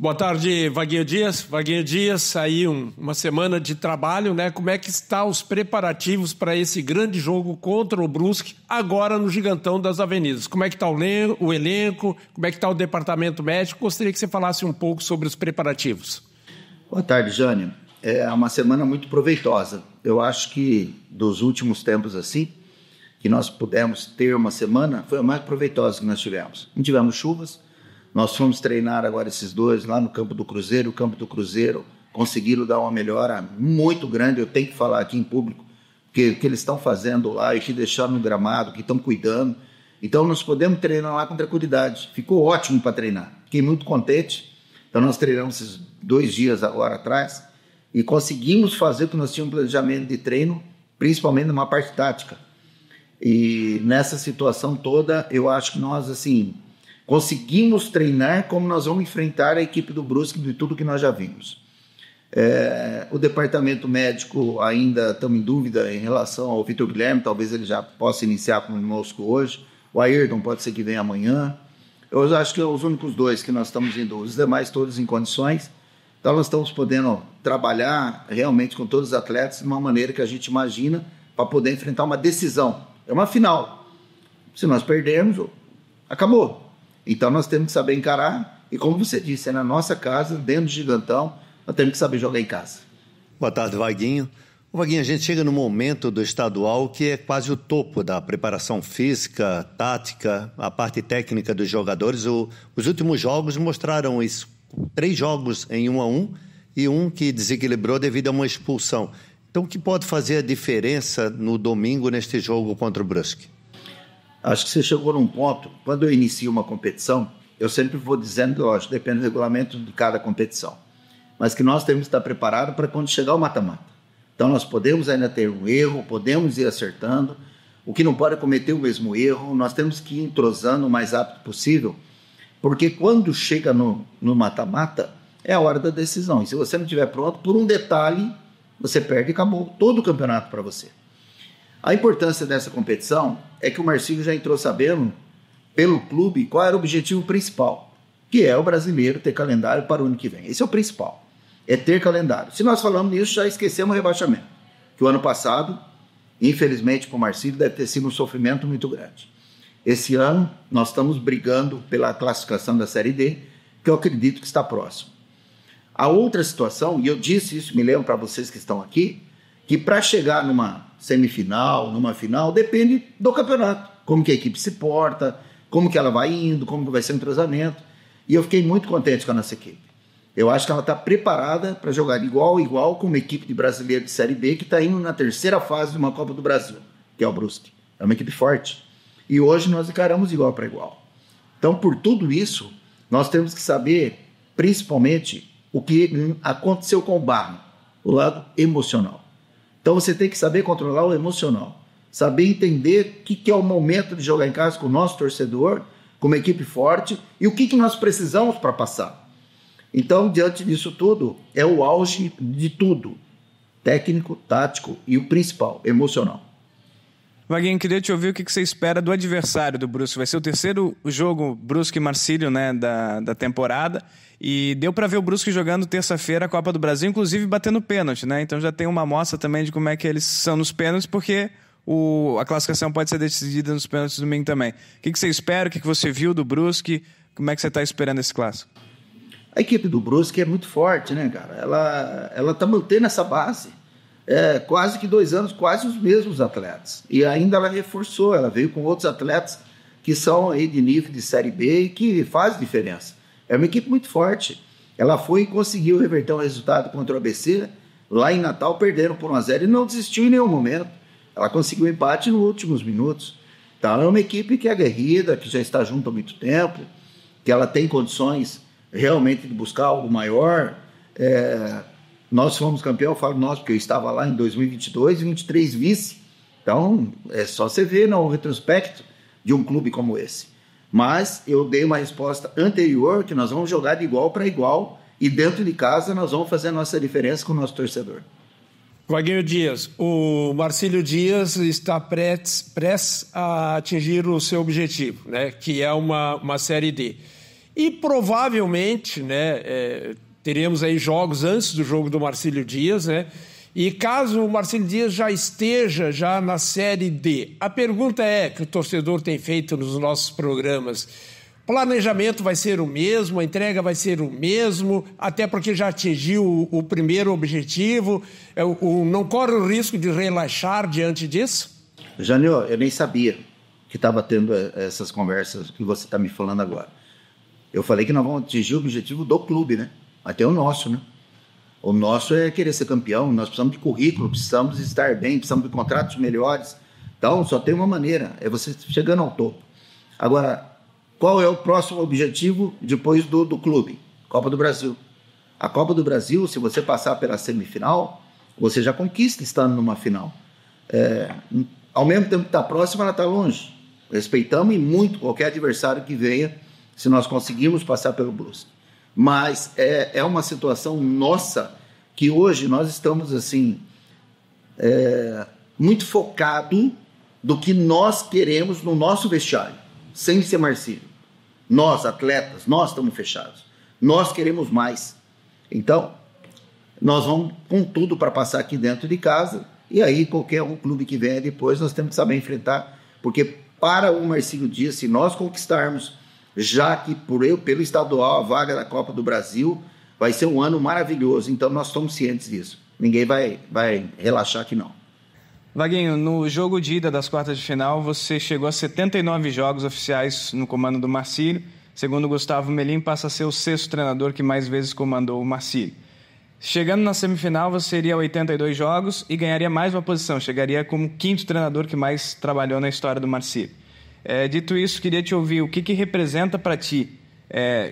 Boa tarde, Vaguinho Dias. Vaguinho Dias, aí uma semana de trabalho, né? Como é que estão os preparativos para esse grande jogo contra o Brusque, agora no Gigantão das Avenidas? Como é que está o elenco? Como é que está o departamento médico? Gostaria que você falasse um pouco sobre os preparativos. Boa tarde, Jânio. É uma semana muito proveitosa. Eu acho que dos últimos tempos assim, que nós pudemos ter uma semana, foi a mais proveitosa que nós tivemos. Não tivemos chuvas. Nós fomos treinar agora esses dois lá no Campo do Cruzeiro. O Campo do Cruzeiro conseguiram dar uma melhora muito grande. Eu tenho que falar aqui em público que o que eles estão fazendo lá e que deixaram no gramado, que estão cuidando. Então nós podemos treinar lá com tranquilidade. Ficou ótimo para treinar. Fiquei muito contente. Então nós treinamos esses 2 dias agora atrás e conseguimos fazer o que nós tínhamos planejamento de treino, principalmente numa parte tática. E nessa situação toda, eu acho que nós, assim, conseguimos treinar como nós vamos enfrentar a equipe do Brusque de tudo que nós já vimos. O departamento médico ainda estamos em dúvida em relação ao Vitor Guilherme, talvez ele já possa iniciar conosco hoje. O Ayrton pode ser que venha amanhã. Eu acho que são os únicos 2 que nós estamos indo, os demais todos em condições. Então nós estamos podendo trabalhar realmente com todos os atletas de uma maneira que a gente imagina para poder enfrentar uma decisão. É uma final. Se nós perdermos, acabou. Então nós temos que saber encarar e, como você disse, é na nossa casa, dentro do Gigantão, nós temos que saber jogar em casa. Boa tarde, Vaguinho. Vaguinho, a gente chega no momento do estadual que é quase o topo da preparação física, tática, a parte técnica dos jogadores. Os últimos jogos mostraram isso. 3 jogos em 1-1 e um que desequilibrou devido a uma expulsão. Então, o que pode fazer a diferença no domingo neste jogo contra o Brusque? Acho que você chegou num ponto, quando eu inicio uma competição, eu sempre vou dizendo, lógico, depende do regulamento de cada competição, mas que nós temos que estar preparados para quando chegar o mata-mata. Então nós podemos ainda ter um erro, podemos ir acertando, o que não pode é cometer o mesmo erro, nós temos que ir entrosando o mais rápido possível, porque quando chega no mata-mata, é a hora da decisão, e se você não estiver pronto, por um detalhe, você perde e acabou todo o campeonato para você. A importância dessa competição é que o Marcílio já entrou sabendo, pelo clube, qual era o objetivo principal, que é o brasileiro ter calendário para o ano que vem. Esse é o principal, é ter calendário. Se nós falamos nisso, já esquecemos o rebaixamento, que o ano passado, infelizmente para o Marcílio, deve ter sido um sofrimento muito grande. Esse ano, nós estamos brigando pela classificação da Série D, que eu acredito que está próximo. A outra situação, e eu disse isso, me lembro para vocês que estão aqui, que para chegar numa semifinal, numa final, depende do campeonato. Como que a equipe se porta, como que ela vai indo, como que vai ser o entrosamento. E eu fiquei muito contente com a nossa equipe. Eu acho que ela está preparada para jogar igual com uma equipe de brasileiro de Série B que está indo na 3ª fase de uma Copa do Brasil, que é o Brusque. É uma equipe forte. E hoje nós encaramos igual para igual. Então, por tudo isso, nós temos que saber, principalmente, o que aconteceu com o Barro, o lado emocional. Então você tem que saber controlar o emocional, saber entender o que é o momento de jogar em casa com o nosso torcedor, com uma equipe forte, e o que nós precisamos para passar. Então, diante disso tudo, é o auge de tudo, técnico, tático e o principal, emocional. Vaguinho, queria te ouvir o que você espera do adversário do Brusque. Vai ser o 3º jogo Brusque e Marcílio, né, da temporada. E deu para ver o Brusque jogando terça-feira a Copa do Brasil, inclusive batendo pênalti, né? Então já tem uma amostra também de como é que eles são nos pênaltis, porque a classificação pode ser decidida nos pênaltis domingo também. O que você espera? O que você viu do Brusque? Como é que você está esperando esse clássico? A equipe do Brusque é muito forte, né, cara? Ela está mantendo essa base. Quase que 2 anos, quase os mesmos atletas. E ainda ela reforçou, ela veio com outros atletas que são aí de nível de Série B e que faz diferença. É uma equipe muito forte. Ela foi e conseguiu reverter um resultado contra o ABC. Lá em Natal perderam por 1-0 e não desistiu em nenhum momento. Ela conseguiu empate nos últimos minutos. Então é uma equipe que é aguerrida, que já está junto há muito tempo, que ela tem condições realmente de buscar algo maior. Nós fomos campeão, eu falo nós, porque eu estava lá em 2022 e 23 vice. Então, é só você ver no retrospecto de um clube como esse. Mas eu dei uma resposta anterior, que nós vamos jogar de igual para igual e dentro de casa nós vamos fazer a nossa diferença com o nosso torcedor. Vaguinho Dias, o Marcílio Dias está prestes a atingir o seu objetivo, né, que é uma Série D. E provavelmente, né, teremos aí jogos antes do jogo do Marcílio Dias, né? E caso o Marcílio Dias já esteja na Série D, a pergunta que o torcedor tem feito nos nossos programas: o planejamento vai ser o mesmo, a entrega vai ser o mesmo, até porque já atingiu o primeiro objetivo, não corre o risco de relaxar diante disso? Jânio, eu nem sabia que estava tendo essas conversas que você está me falando agora. Eu falei que nós vamos atingir o objetivo do clube, né? Mas tem o nosso, né? O nosso é querer ser campeão, nós precisamos de currículo, precisamos estar bem, precisamos de contratos melhores. Então, só tem uma maneira, é você chegando ao topo. Agora, qual é o próximo objetivo depois do clube? Copa do Brasil. A Copa do Brasil, se você passar pela semifinal, você já conquista estando numa final. Ao mesmo tempo que está próximo, ela está longe. Respeitamos e muito qualquer adversário que venha, se nós conseguirmos passar pelo Brusque. Mas é uma situação nossa que hoje nós estamos assim muito focado do que nós queremos no nosso vestiário, sem ser Marcílio. Nós, atletas, nós estamos fechados. Nós queremos mais. Então, nós vamos com tudo para passar aqui dentro de casa, e aí qualquer clube que venha depois nós temos que saber enfrentar, porque para o Marcílio Dias, se nós conquistarmos, já que pelo estadual a vaga da Copa do Brasil, vai ser um ano maravilhoso, então nós estamos cientes disso. Ninguém vai relaxar aqui não. Vaguinho, no jogo de ida das quartas de final, você chegou a 79 jogos oficiais no comando do Marcílio. Segundo Gustavo Melim, passa a ser o 6º treinador que mais vezes comandou o Marcílio. Chegando na semifinal, você seria 82 jogos e ganharia mais uma posição. Chegaria como o 5º treinador que mais trabalhou na história do Marcílio. Dito isso, queria te ouvir o que representa para ti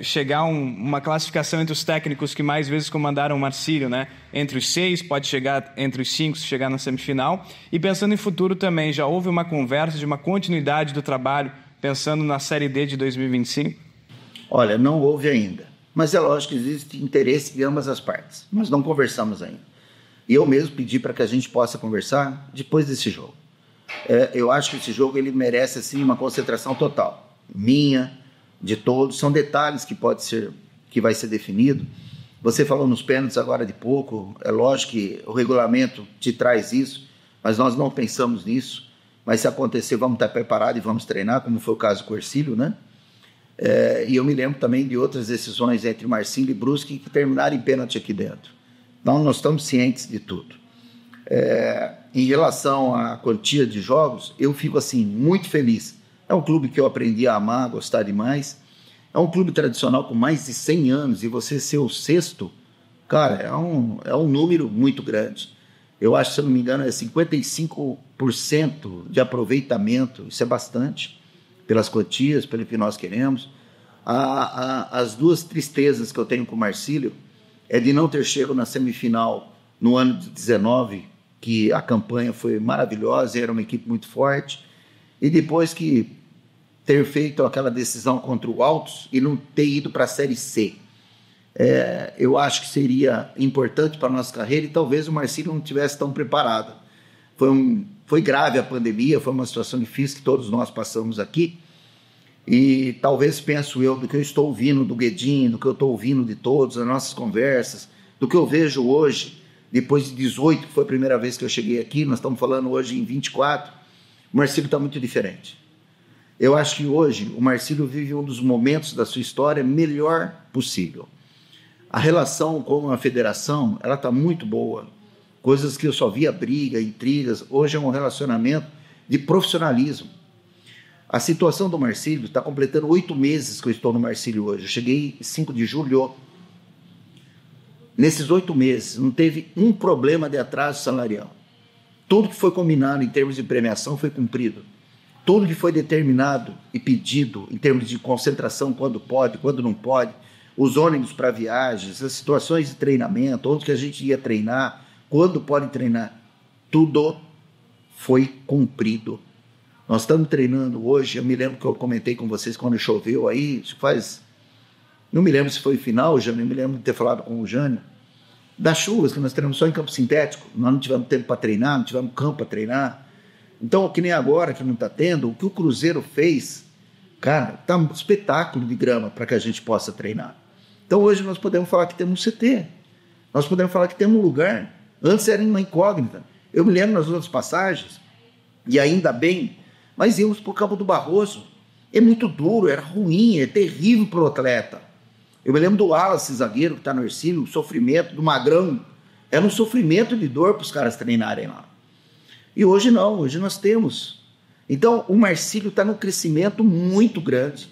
chegar uma classificação entre os técnicos que mais vezes comandaram o Marcílio, né? Entre os 6, pode chegar entre os 5 se chegar na semifinal. E pensando em futuro também, já houve uma conversa de uma continuidade do trabalho, pensando na Série D de 2025? Olha, não houve ainda. Mas é lógico que existe interesse de ambas as partes. Nós não conversamos ainda. E eu mesmo pedi para que a gente possa conversar depois desse jogo. Eu acho que esse jogo ele merece assim, uma concentração total. Minha, de todos. São detalhes que vai ser definido. Você falou nos pênaltis agora de pouco. É lógico que o regulamento te traz isso, mas nós não pensamos nisso. Mas se acontecer, vamos estar preparados e vamos treinar, como foi o caso com o Ercílio, né? E eu me lembro também de outras decisões entre Marcílio e Brusque que terminaram em pênalti aqui dentro. Então, nós estamos cientes de tudo. Em relação à quantia de jogos, eu fico assim, muito feliz. É um clube que eu aprendi a amar, a gostar demais. É um clube tradicional com mais de 100 anos e você ser o 6º, cara, é um número muito grande. Eu acho, se eu não me engano, 55% de aproveitamento. Isso é bastante, pelas quantias, pelo que nós queremos. As duas tristezas que eu tenho com o Marcílio é de não ter chegado na semifinal no ano de 19, que a campanha foi maravilhosa, era uma equipe muito forte, e depois que ter feito aquela decisão contra o Altos e não ter ido para a Série C. Eu acho que seria importante para a nossa carreira e talvez o Marcílio não estivesse tão preparado. Foi grave a pandemia, foi uma situação difícil que todos nós passamos aqui, e talvez, penso eu, do que eu estou ouvindo do Guedin, do que eu estou ouvindo de todos, as nossas conversas, do que eu vejo hoje, depois de 18, que foi a primeira vez que eu cheguei aqui, nós estamos falando hoje em 24, o Marcílio está muito diferente. Eu acho que hoje o Marcílio vive um dos momentos da sua história melhor possível. A relação com a federação, ela está muito boa. Coisas que eu só via briga, intrigas, hoje é um relacionamento de profissionalismo. A situação do Marcílio está completando 8 meses que eu estou no Marcílio hoje. Eu cheguei 5 de julho. Nesses 8 meses, não teve um problema de atraso salarial. Tudo que foi combinado em termos de premiação foi cumprido. Tudo que foi determinado e pedido em termos de concentração, quando pode, quando não pode, os ônibus para viagens, as situações de treinamento, onde que a gente ia treinar, quando pode treinar, tudo foi cumprido. Nós estamos treinando hoje, eu me lembro que eu comentei com vocês quando choveu aí, não me lembro se foi final, Jânio, eu me lembro de ter falado com o Jânio, das chuvas que nós treinamos só em campo sintético, nós não tivemos tempo para treinar, não tivemos campo para treinar. Então, que nem agora que não está tendo, o que o Cruzeiro fez Cara, tá um espetáculo de grama para que a gente possa treinar. Então hoje nós podemos falar que temos um CT. Nós podemos falar que temos um lugar. Antes era uma incógnita. Eu me lembro nas outras passagens, e ainda bem, mas íamos para o Campo do Barroso. É muito duro, era ruim, é terrível para o atleta. Eu me lembro do Wallace, zagueiro, que está no Ercílio, o sofrimento do Magrão. Era um sofrimento de dor para os caras treinarem lá. E hoje não, hoje nós temos. Então o Marcílio está num crescimento muito grande.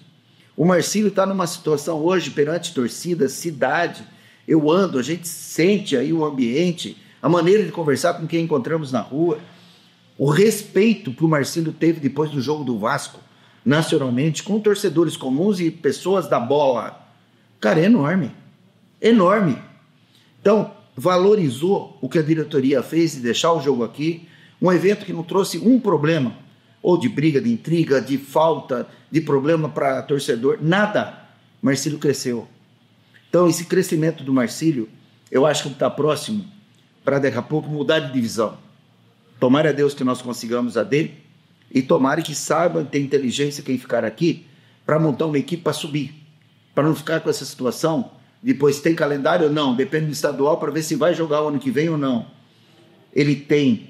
O Marcílio está numa situação hoje perante torcida, cidade. Eu ando, a gente sente aí o ambiente, a maneira de conversar com quem encontramos na rua. O respeito que o Marcílio teve depois do jogo do Vasco, nacionalmente, com torcedores comuns e pessoas da bola. Cara, é enorme. Enorme. Então, valorizou o que a diretoria fez de deixar o jogo aqui. Um evento que não trouxe um problema, ou de briga, de intriga, de falta, de problema para torcedor, nada. Marcílio cresceu. Então, esse crescimento do Marcílio, eu acho que está próximo para daqui a pouco mudar de divisão. Tomara a Deus que nós consigamos a dele e tomara que saiba ter inteligência quem ficar aqui para montar uma equipe para subir, para não ficar com essa situação, depois tem calendário ou não, depende do estadual para ver se vai jogar o ano que vem ou não.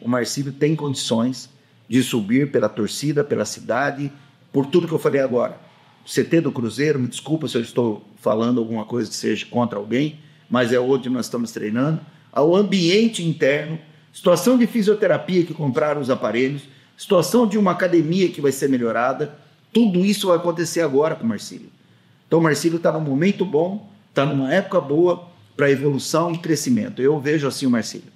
O Marcílio tem condições de subir pela torcida, pela cidade, por tudo que eu falei agora. O CT do Cruzeiro, me desculpa se eu estou falando alguma coisa que seja contra alguém, mas é onde nós estamos treinando. Ao ambiente interno, situação de fisioterapia que compraram os aparelhos, situação de uma academia que vai ser melhorada, tudo isso vai acontecer agora com o Marcílio. Então o Marcílio está num momento bom, está numa época boa para evolução e crescimento. Eu vejo assim o Marcílio.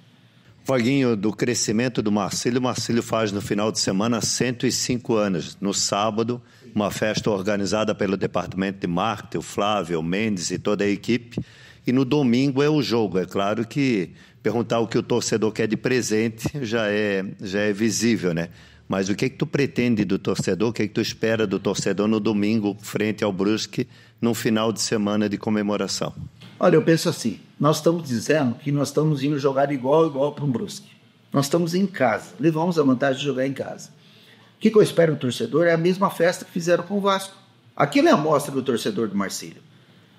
Vaguinho, do crescimento do Marcílio, o Marcílio faz no final de semana 105 anos. No sábado, uma festa organizada pelo departamento de marketing, o Flávio, o Mendes e toda a equipe. E no domingo é o jogo. É claro que perguntar o que o torcedor quer de presente já é visível, né? Mas o que tu pretende do torcedor, o que tu espera do torcedor no domingo, frente ao Brusque, no final de semana de comemoração? Olha, eu penso assim, nós estamos dizendo que nós estamos indo jogar igual para um Brusque. Nós estamos em casa, levamos a vantagem de jogar em casa. O que eu espero do torcedor é a mesma festa que fizeram com o Vasco. Aquilo é a amostra do torcedor do Marcílio.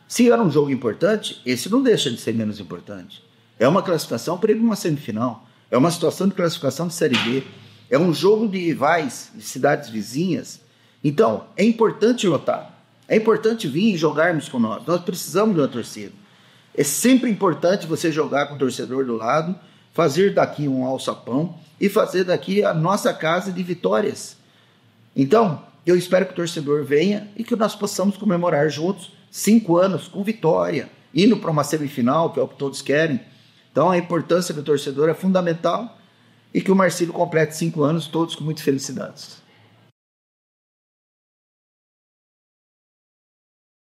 Se era um jogo importante, esse não deixa de ser menos importante. É uma classificação para ir para uma semifinal, é uma situação de classificação de Série B, é um jogo de rivais, de cidades vizinhas. Então, é importante lotar, é importante vir e jogarmos com nós precisamos de uma torcida. É sempre importante você jogar com o torcedor do lado, fazer daqui um alçapão e fazer daqui a nossa casa de vitórias. Então, eu espero que o torcedor venha e que nós possamos comemorar juntos 5 anos com vitória, indo para uma semifinal, que é o que todos querem. Então, a importância do torcedor é fundamental e que o Marcílio complete 5 anos, todos com muitas felicidades.